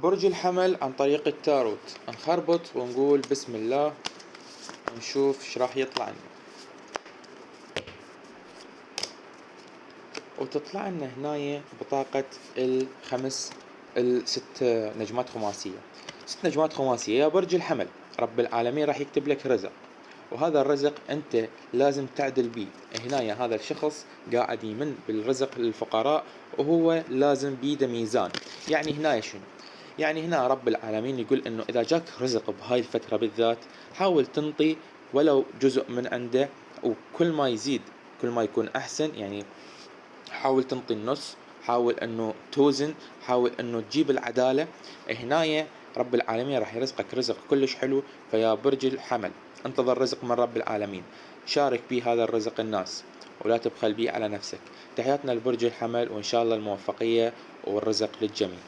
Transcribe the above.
برج الحمل عن طريق التاروت، نخربط ونقول بسم الله ونشوف ايش راح يطلع لنا. وتطلع لنا هنايا بطاقة الست نجمات خماسية. 6 نجمات خماسية. يا برج الحمل، رب العالمين راح يكتب لك رزق، وهذا الرزق انت لازم تعدل بيه. هنايا هذا الشخص قاعد يمن بالرزق للفقراء، وهو لازم بيده ميزان. يعني هنايا شنو؟ يعني هنا رب العالمين يقول انه اذا جاك رزق بهاي الفترة بالذات، حاول تنطي ولو جزء من عنده، وكل ما يزيد كل ما يكون احسن. يعني حاول تنطي النص، حاول انه توزن، حاول انه تجيب العدالة. هنايا رب العالمين راح يرزقك رزق كلش حلو. فيا برج الحمل، انتظر رزق من رب العالمين، شارك بيه هذا الرزق الناس، ولا تبخل بيه على نفسك. تحياتنا لبرج الحمل، وإن شاء الله الموفقية والرزق للجميع.